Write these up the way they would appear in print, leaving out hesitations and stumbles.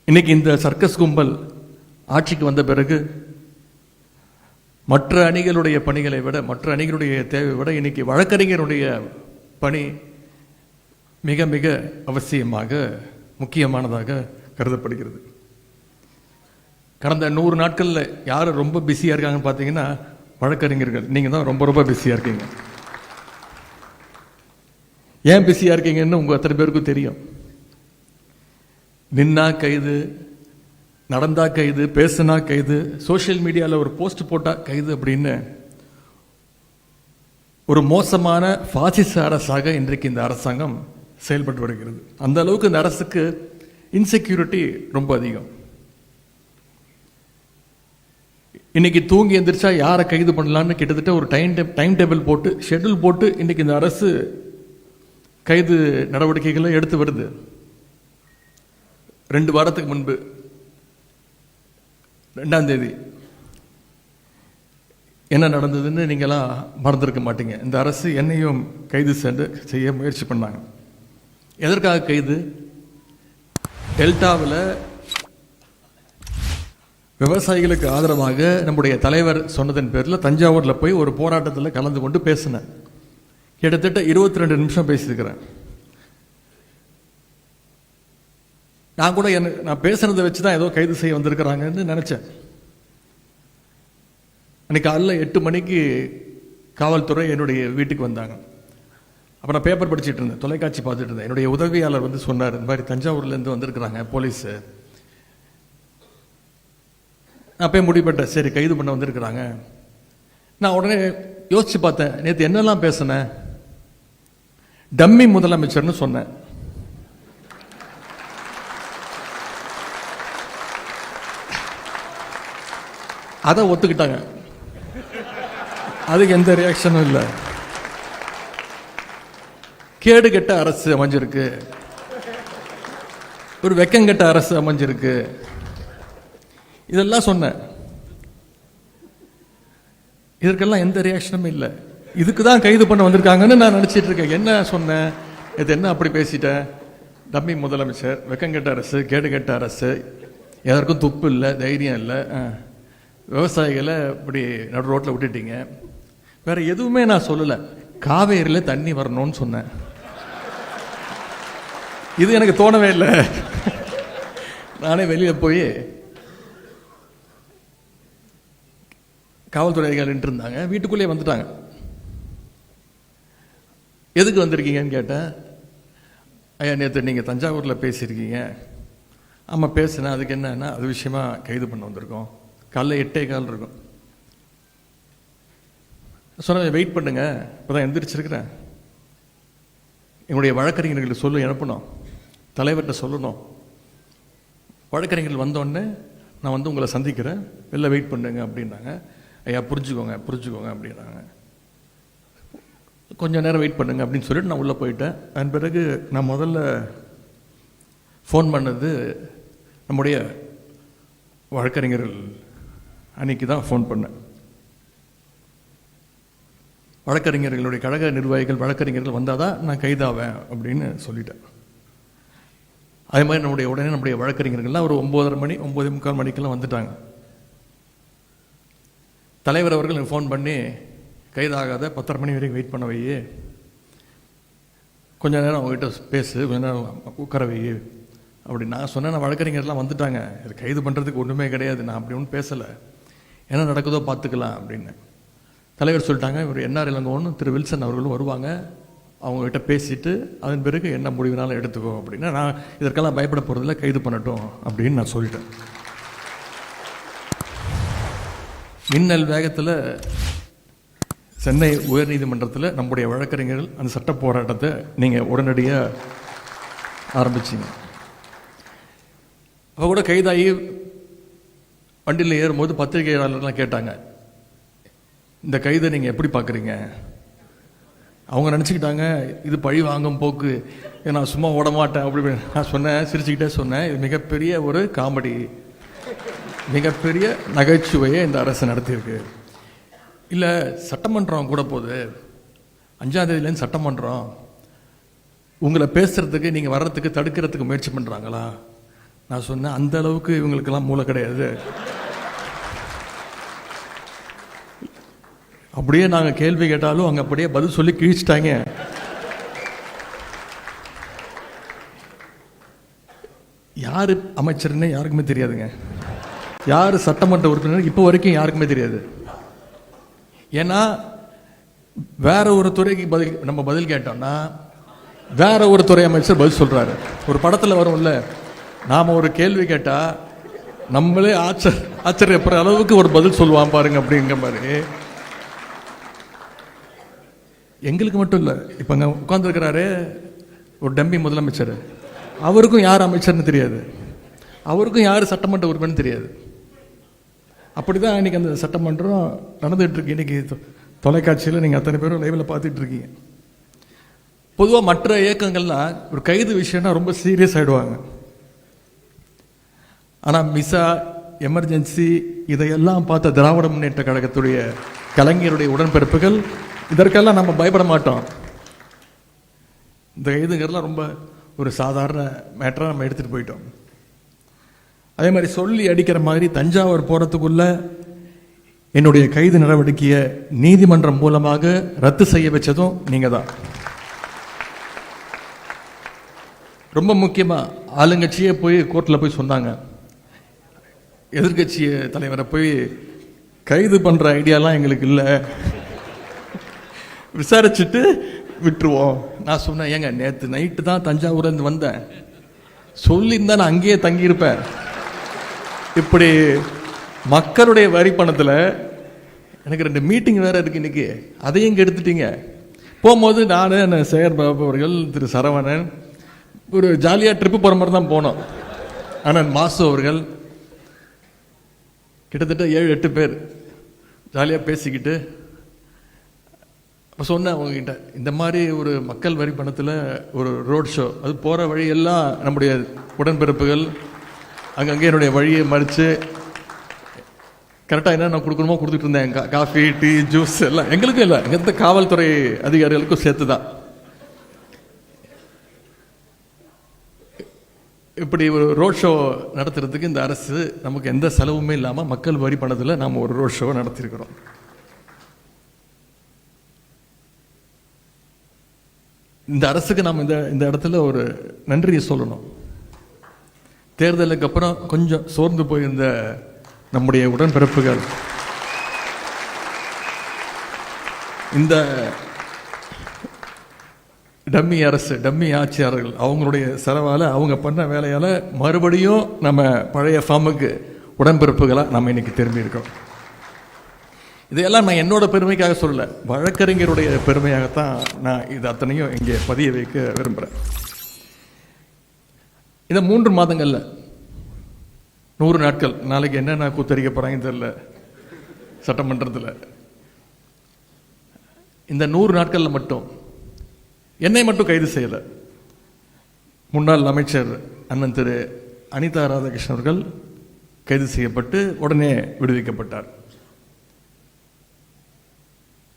இன்னைக்கு இந்த சர்க்கஸ் கும்பல் ஆட்சிக்கு வந்த பிறகு மற்ற அணிகளுடைய பணிகளை விட, மற்ற அணிகளுடைய தேவை விட இன்னைக்கு வழக்கறிஞருடைய பணி மிக மிக அவசியமாக முக்கியமானதாக கருதப்படுகிறது. கடந்த 100 நாட்களில் யார் ரொம்ப பிஸியாக இருக்காங்கன்னு பார்த்தீங்கன்னா வழக்கறிஞர்கள். நீங்கள் தான் ரொம்ப ரொம்ப பிஸியாக இருக்கீங்க. ஏன் பிஸியாக இருக்கீங்கன்னு உங்கள் அத்தனை பேருக்கும் தெரியும். நின்னா கைது, நடந்தா கைது, பேசுனா கைது, சோஷியல் மீடியாவில் ஒரு போஸ்ட் போட்டா கைது அப்படின்னு ஒரு மோசமான பாசிச அரசாக இன்றைக்கு இந்த அரசாங்கம் செயல்பட்டு வருகிறது. அந்த அளவுக்கு இந்த அரசுக்கு இன்செக்யூரிட்டி ரொம்ப அதிகம். இன்னைக்கு தூங்கி எந்திரிச்சா யாரை கைது பண்ணலான்னு கிட்டத்தட்ட ஒரு டைம் டேபிள் போட்டு, ஷெட்யூல் போட்டு இன்னைக்கு இந்த அரசு கைது நடவடிக்கைகளை எடுத்து வருது. 2 வாரத்துக்கு முன்பு 2ஆம் தேதி என்ன நடந்ததுன்னு நீங்களாம் மறந்துருக்க மாட்டீங்க. இந்த அரசு என்னையும் கைது செய்ய முயற்சி பண்ணாங்க. எதற்காக கைது? டெல்டாவில் விவசாயிகளுக்கு ஆதரவாக நம்முடைய தலைவர் சொன்னதன் பேரில் தஞ்சாவூரில் போய் ஒரு போராட்டத்தில் கலந்து கொண்டு பேசினேன். கிட்டத்தட்ட 22 நிமிஷம் பேசியிருக்கிறேன். நான் கூட நான் பேசுனதை வச்சு தான் ஏதோ கைது செய்ய வந்திருக்கிறாங்கன்னு நினச்சேன். அன்றைக்கி காலையில் 8 மணிக்கு காவல்துறை என்னுடைய வீட்டுக்கு வந்தாங்க. அப்போ நான் பேப்பர் படிச்சுட்டு இருந்தேன், தொலைக்காட்சி பார்த்துட்டு இருந்தேன். என்னுடைய உதவியாளர் வந்து சொன்னார், இந்த மாதிரி தஞ்சாவூர்லேருந்து வந்திருக்கிறாங்க போலீஸு. நான் போய் முடிப்பட்டேன், சரி கைது பண்ண வந்திருக்கிறாங்க. நான் உடனே யோசிச்சு பார்த்தேன், நேற்று என்னெல்லாம் பேசினேன். டம்மி முதலமைச்சர்னு சொன்னேன். அதை ஒத்துக்கிட்டாங்க. அதுக்கு எந்த ரியாக்ஷனும் இல்லை. கேடு கெட்ட அரசு அமைஞ்சிருக்கு, ஒரு வெக்கங்கெட்ட அரசு அமைஞ்சிருக்கு, இதெல்லாம் சொன்னேன். இதற்கெல்லாம் எந்த ரியாக்ஷனும் இல்லை. இதுக்கு தான் கைது பண்ண வந்திருக்காங்கன்னு நான் நினச்சிட்டு இருக்கேன். என்ன சொன்னேன், இது என்ன அப்படி பேசிட்டேன்? டம்மி முதலமைச்சர், வெக்கங்கெட்ட அரசு, கேடு கெட்ட அரசு, எதற்கும் துப்பு இல்லை, தைரியம் இல்லை, விவசாயிகளை இப்படி நடு ரோட்டில் விட்டுட்டீங்க. வேற எதுவுமே நான் சொல்லலை. காவேரியில் தண்ணி வரணும்னு சொன்னேன். இது எனக்கு தோணவே இல்லை. நானே வெளியே போய் காவல்துறை அதிகாரிகள் இருந்தாங்க, வீட்டுக்குள்ளேயே வந்துட்டாங்க. எதுக்கு வந்திருக்கீங்கன்னு கேட்டேன். ஐயா நேற்று நீங்கள் தஞ்சாவூரில் பேசியிருக்கீங்க. ஆமாம் பேசுனேன். அதுக்கு என்னன்னா அது விஷயமா கைது பண்ண வந்திருக்கோம். காலைல 8:15 இருக்கும். சொன்ன வெயிட் பண்ணுங்க, இப்போ தான் எந்திரிச்சிருக்கிறேன். எங்களுடைய வழக்கறிஞர்களுக்கு சொல்லி அனுப்பணும், தலைவர்கிட்ட சொல்லணும். வழக்கறிஞர்கள் வந்தோடனே நான் வந்து உங்களை சந்திக்கிறேன், வெளில வெயிட் பண்ணுங்க அப்படின்னாங்க. ஐயா புரிஞ்சுக்கோங்க புரிஞ்சுக்கோங்க அப்படின்னாங்க. கொஞ்சம் நேரம் வெயிட் பண்ணுங்க அப்படின்னு சொல்லிட்டு நான் உள்ளே போயிட்டேன். அதன் பிறகு நான் முதல்ல ஃபோன் பண்ணது நம்முடைய வழக்கறிஞர்கள் அன்னைக்கு தான் ஃபோன் பண்ணேன். வழக்கறிஞர்களுடைய கழக நிர்வாகிகள் வழக்கறிஞர்கள் வந்தால் தான் நான் கைதாவேன் அப்படின்னு சொல்லிட்டேன். அதே மாதிரி உடனே நம்முடைய வழக்கறிஞர்கள்லாம் ஒரு 9:30 மணி 9:45 மணிக்கெல்லாம் வந்துட்டாங்க. தலைவர் அவர்கள் எனக்கு ஃபோன் பண்ணி, கைதாகாத 10:30 மணி வரைக்கும் வெயிட் பண்ண வையே, கொஞ்சம் நேரம் அவங்ககிட்ட பேசு, கொஞ்ச நேரம் உட்கார வையே அப்படி நான் சொன்னேன். நான் வழக்கறிஞர்லாம் வந்துட்டாங்க, இது கைது பண்ணுறதுக்கு ஒன்றுமே கிடையாது, நான் அப்படி ஒன்றும் பேசலை, என்ன நடக்குதோ பார்த்துக்கலாம் அப்படின்னு. தலைவர் சொல்லிட்டாங்க, இவர் என்ஆர் இளங்கோன்னு திரு வில்சன் அவர்களும் வருவாங்க, அவங்ககிட்ட பேசிட்டு அதன் பிறகு என்ன முடிவுனாலும் எடுத்துக்கோ அப்படின்னா, நான் இதற்கெல்லாம் பயப்பட போகிறதில்ல, கைது பண்ணட்டும் அப்படின்னு நான் சொல்லிட்டேன். மின்னல் வேகத்தில் சென்னை உயர்நீதிமன்றத்தில் நம்முடைய வழக்கறிஞர்கள் அந்த சட்ட போராட்டத்தை நீங்கள் உடனடியாக ஆரம்பிச்சிங்க. அப்போ கூட கைதாகி வண்டியில் ஏறும்போது பத்திரிகையாளர்லாம் கேட்டாங்க, இந்த கைதை நீங்கள் எப்படி பார்க்குறீங்க? அவங்க நினச்சிக்கிட்டாங்க இது பழி வாங்கும் போக்கு, நான் சும்மா ஓட மாட்டேன் அப்படி. நான் சொன்னேன், சிரிச்சுக்கிட்டே சொன்னேன், இது மிகப்பெரிய ஒரு காமெடி, மிகப்பெரிய நகைச்சுவையை இந்த அரசு நடத்தியிருக்கு. இல்லை சட்டமன்றம் கூட போகுது, 5ஆம் தேதியிலேருந்து சட்டமன்றம், உங்களை பேசுறதுக்கு நீங்கள் வர்றதுக்கு தடுக்கிறதுக்கு முயற்சி பண்ணுறாங்களா? நான் சொன்னேன், அந்த அளவுக்கு இவங்களுக்கெல்லாம் மூளை கிடையாது. அப்படியே நாங்கள் கேள்வி கேட்டாலும் அங்கே அப்படியே பதில் சொல்லி கிழிச்சிட்டாங்க. யார் அமைச்சர்னு யாருக்குமே தெரியாதுங்க. யார் சட்டமன்ற உறுப்பினர் இப்போ வரைக்கும் யாருக்குமே தெரியாது. ஏன்னா வேற ஒரு துறைக்கு நம்ம பதில் கேட்டோம்னா வேற ஒரு துறை அமைச்சர் பதில் சொல்றாரு. ஒரு படத்தில் வரும்ல, நாம ஒரு கேள்வி கேட்டா நம்மளே ஆச்சரியப்படுற அளவுக்கு ஒரு பதில் சொல்லுவான் பாருங்க அப்படிங்கிற மாதிரி. எங்களுக்கு மட்டும் இல்லை, இப்போ அங்கே உட்காந்துருக்கிறாரு ஒரு டம்பி முதலமைச்சர், அவருக்கும் யார் அமைச்சர்னு தெரியாது, அவருக்கும் யார் சட்டமன்ற உறுப்பினர் தெரியாது. அப்படிதான் இன்னைக்கு அந்த சட்டமன்றம் நடந்துகிட்டு இருக்கு. இன்னைக்கு தொலைக்காட்சியில் நீங்கள் அத்தனை பேரும் லைவில் பார்த்துட்டு இருக்கீங்க. பொதுவாக மற்ற இயக்கங்கள்லாம் ஒரு கைது விஷயம்னா ரொம்ப சீரியஸ் ஆகிடுவாங்க. ஆனால் மிசா, எமர்ஜென்சி இதையெல்லாம் பார்த்த திராவிட முன்னேற்ற கழகத்துடைய கலைஞருடைய உடன்பிறப்புகள் இதற்கெல்லாம் நம்ம பயப்பட மாட்டோம். இந்த கைதுங்கிறதுலாம் ரொம்ப ஒரு சாதாரண மேட்டராக நம்ம எடுத்துகிட்டு போயிட்டோம். அதே மாதிரி சொல்லி அடிக்கிற மாதிரி தஞ்சாவூர் போகிறதுக்குள்ள என்னுடைய கைது நடவடிக்கையை நீதிமன்றம் மூலமாக ரத்து செய்ய வச்சதும் நீங்கள் தான். ரொம்ப முக்கியமாக ஆளுங்கட்சியே போய் கோர்ட்டில் போய் சொன்னாங்க. எதிர்கட்சி தலைவரை போய் கைது பண்ணுற ஐடியாலாம் எங்களுக்கு இல்லை, விசாரிச்சுட்டு விட்டுருவோம். நான் சொன்னேன், ஏங்க நேற்று நைட்டு தான் தஞ்சாவூர்லேருந்து வந்தேன், சொல்லியிருந்தா நான் அங்கேயே தங்கியிருப்பேன். இப்படி மக்களுடைய வரி பணத்தில் எனக்கு 2 மீட்டிங் வேறு இருக்குது இன்றைக்கி, அதையும் இங்கே எடுத்துட்டீங்க. போகும்போது நான் சேகர் பாபு அவர்கள், திரு சரவணன் ஒரு ஜாலியாக ட்ரிப்பு போகிற மாதிரி தான் போனோம். ஆனால் மாசு அவர்கள் கிட்டத்தட்ட 7-8 பேர் ஜாலியாக பேசிக்கிட்டு அப்போ சொன்னேன் அவங்ககிட்ட, இந்த மாதிரி ஒரு மக்கள் வரி பணத்தில் ஒரு ரோட் ஷோ, அது போகிற வழியெல்லாம் நம்முடைய உடன்பிறப்புகள் அங்கங்கே என்னுடைய வழியை மறித்து கரெக்டாக என்ன கொடுக்கணுமோ கொடுத்துட்டு இருந்தேன். காஃபி, டீ, ஜூஸ் எல்லாம் எங்களுக்கும் இல்லை, எந்த காவல்துறை அதிகாரிகளுக்கும் சேர்த்து தான். இப்படி ஒரு ரோட் ஷோ நடத்துறதுக்கு இந்த அரசு நமக்கு எந்த செலவுமே இல்லாமல் மக்கள் வரி பணத்தில் நாம் ஒரு ரோட் ஷோ நடத்தியிருக்கிறோம். இந்த அரசுக்கு நாம் இந்த இடத்துல ஒரு நன்றியை சொல்லணும். தேர்தலுக்கு அப்புறம் கொஞ்சம் சோர்ந்து போயிருந்த நம்முடைய உடன்பிறப்புகள் இந்த டம்மி அரசு, டம்மி ஆட்சியாளர்கள் அவங்களுடைய செலவால், அவங்க பண்ண வேலையால் மறுபடியும் நம்ம பழைய ஃபார்முக்கு உடன்பிறப்புகளாக நம்ம இன்னைக்கு திரும்பி இருக்கோம். இதையெல்லாம் நான் என்னோட பெருமைக்காக சொல்லலை, வழக்கறிஞருடைய பெருமையாகத்தான் நான் இது அத்தனையும் இங்கே பதிய வைக்க விரும்புகிறேன். இந்த 3 மாதங்கள்ல 100 நாட்கள், நாளைக்கு என்னென்ன கூத்தரிக்க போறாங்கன்னு தெரியல சட்டமன்றத்தில். இந்த 100 நாட்கள்ல மட்டும் என்னை மட்டும் கைது செய்யலை, முன்னாள் அமைச்சர் அண்ணன் திரு அனிதா ராதாகிருஷ்ணன் அவர்கள் கைது செய்யப்பட்டு உடனே விடுவிக்கப்பட்டார்.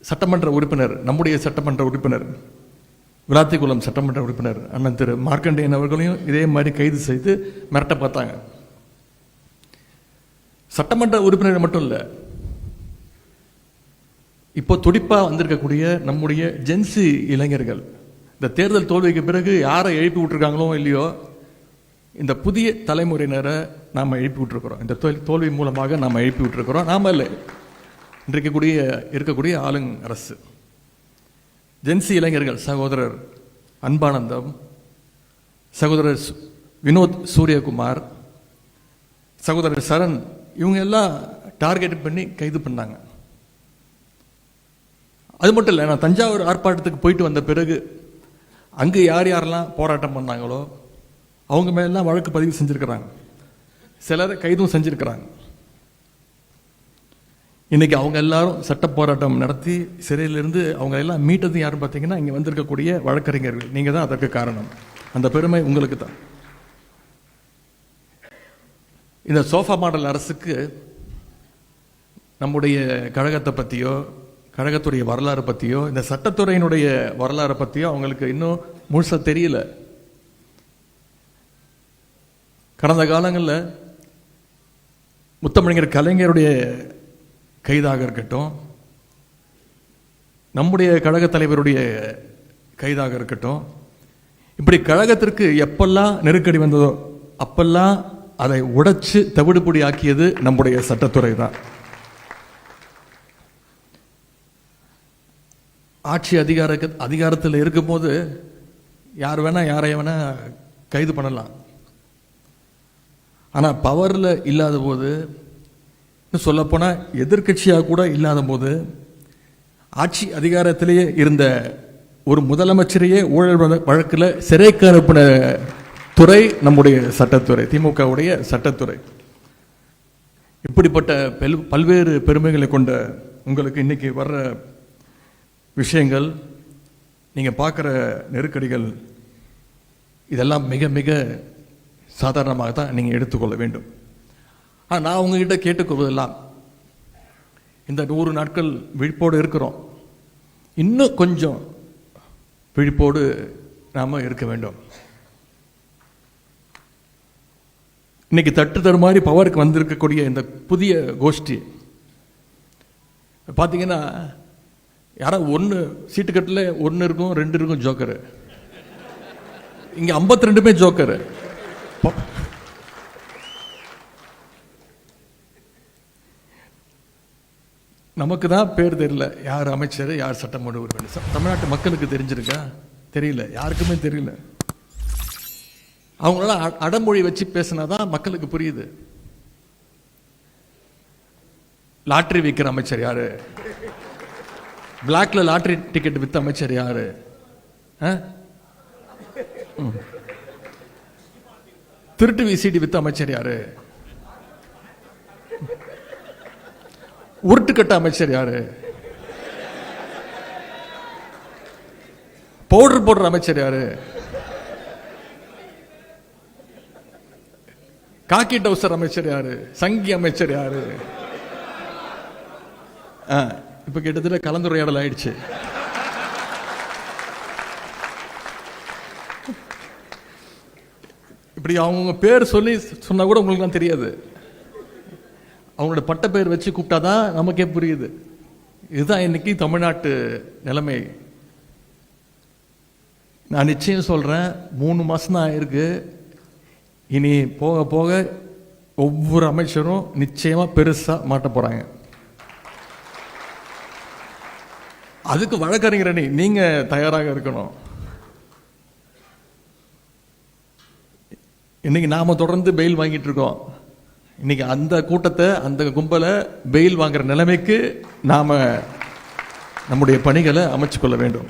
சட்டமன்ற உறுப்பினர், நம்முடைய சட்டமன்ற உறுப்பினர், விளாத்திக்குளம் சட்டமன்ற உறுப்பினர் அண்ணன் திரு மார்க்கண்டேயன் அவர்களையும் இதே மாதிரி கைது செய்து மிரட்ட பார்த்தாங்க. சட்டமன்ற உறுப்பினர் மட்டும் இல்லை, இப்போ துடிப்பா வந்திருக்கக்கூடிய நம்முடைய ஜென்சி இளைஞர்கள், இந்த தேர்தல் தோல்விக்கு பிறகு யாரை எழுப்பி விட்டுருக்காங்களோ இல்லையோ, இந்த புதிய தலைமுறையினரை நாம் எழுப்பி விட்டுருக்கிறோம். இந்த தோல்வி மூலமாக நாம் எழுப்பி விட்டுருக்கிறோம். நாம இல்லை, இன்றைக்கு இருக்கக்கூடிய ஆளுங் அரசு. ஜென்சி இளைஞர்கள் சகோதரர் அன்பானந்தம், சகோதரர் வினோத் சூரியகுமார், சகோதரர் சரண், இவங்க எல்லாம் டார்கெட் பண்ணி கைது பண்ணாங்க. அது மட்டும் இல்லை, நான் தஞ்சாவூர் ஆர்ப்பாட்டத்துக்கு போயிட்டு வந்த பிறகு அங்கே யார் யாரெல்லாம் போராட்டம் பண்ணாங்களோ அவங்க மேலாம் வழக்கு பதிவு செஞ்சுருக்கிறாங்க, சிலரை கைதும் செஞ்சுருக்கிறாங்க. இன்னைக்கு அவங்க எல்லாரும் சட்ட போராட்டம் நடத்தி சிறையிலிருந்து அவங்க எல்லாம் மீட்டது யாரும் பார்த்தீங்கன்னா இங்கே வந்திருக்கக்கூடிய வழக்கறிஞர்கள். நீங்கள் தான் அதற்கு காரணம். அந்த பெருமை உங்களுக்கு தான். இந்த சோஃபா மாடல் அரசுக்கு நம்முடைய கழகத்தை பற்றியோ, கழகத்துடைய வரலாறு பற்றியோ, இந்த சட்டத்துறையினுடைய வரலாறு பற்றியோ அவங்களுக்கு இன்னும் முழுசாக தெரியல. கடந்த காலங்களில் முத்தமிழர் கலைஞருடைய கைதாக இருக்கட்டும், நம்முடைய கழக தலைவருடைய கைதாக இருக்கட்டும், இப்படி கழகத்திற்கு எப்பெல்லாம் நெருக்கடி வந்ததோ அப்பெல்லாம் அதை உடைச்சு தவிடுபொடி ஆக்கியது நம்முடைய சட்டத்துறை தான். ஆட்சி அதிகாரத்தில் இருக்கும்போது யார் வேணா யாரை வேணா கைது பண்ணலாம். ஆனால் பவரில் இல்லாத போது, சொல்லப்போனால் எதிர்கட்சியாக கூட இல்லாத போது, ஆட்சி அதிகாரத்திலேயே இருந்த ஒரு முதலமைச்சரையே ஊழல் வழக்கில் சிறைக்கு அனுப்பின துறை நம்முடைய சட்டத்துறை, திமுகவுடைய சட்டத்துறை. இப்படிப்பட்ட பல்வேறு பெருமைகளை கொண்ட உங்களுக்கு இன்னைக்கு வர்ற விஷயங்கள், நீங்கள் பார்க்குற நெருக்கடிகள், இதெல்லாம் மிக மிக சாதாரணமாக தான் நீங்கள் எடுத்துக்கொள்ள வேண்டும். ஆனால் நான் உங்ககிட்ட கேட்டுக்கொள்வதெல்லாம், இந்த 100 நாட்கள் விழிப்போடு இருக்கிறோம், இன்னும் கொஞ்சம் விழிப்போடு நாம் இருக்க வேண்டும். இன்னைக்கு தட்டு தருமாறி பவருக்கு வந்திருக்கக்கூடிய இந்த புதிய கோஷ்டி பார்த்தீங்கன்னா, யாரோ 1 சீட்டுக்கட்டில் 1 இருக்கும், 2 இருக்கும் ஜோக்கரு. இங்கே 52 ஜோக்கரு. நமக்கு தான் பேர் தெரியல, யார் அமைச்சர், யார் சட்டமன்ற உறுப்பினர். தமிழ்நாட்டு மக்களுக்கு தெரிஞ்சிருக்கா? தெரியல, யாருக்குமே தெரியல. அவங்களால அடமொழி வச்சு பேசினாதான் மக்களுக்கு புரியுது. லாட்டரி விற்கிற அமைச்சர் யாரு? பிளாக்ல லாட்டரி டிக்கெட் வித்த அமைச்சர் யாரு? திருட்டு விசிடி வித்த அமைச்சர் யாரு? உருட்டுக்கட்ட அமைச்சர் யாரு? பவுடர் போடுற அமைச்சர் யாரு? காக்கி டவுசர் அமைச்சர் யாரு? சங்கி அமைச்சர் யாரு? இப்ப கிட்டத்தட்ட கலந்துரையாடல் ஆயிடுச்சு. இப்படி அவங்க பேர் சொல்லி சொன்னா கூட உங்களுக்கு தெரியாது. அவங்களோட பட்ட பெயர் வச்சு கூப்பிட்டாதான் நமக்கே புரியுது. இதுதான் இன்னைக்கு தமிழ்நாட்டு நிலைமை. நான் நிச்சயம் சொல்றேன், 3 மாசம் தான் ஆயிருக்கு. இனி போக போக ஒவ்வொரு அமைச்சரும் நிச்சயமா பெருசா மாட்ட போறாங்க. அதுக்கு வழக்கறிஞர் நீங்க தயாராக இருக்கணும். இன்னைக்கு நாம தொடர்ந்து பெயில் வாங்கிட்டு இருக்கோம். இன்னைக்கு அந்த கூட்டத்தை, அந்த கும்பலை பெயில் வாங்குற நிலைமைக்கு நாம நம்முடைய பணிகளை அமைச்சு கொள்ள வேண்டும்.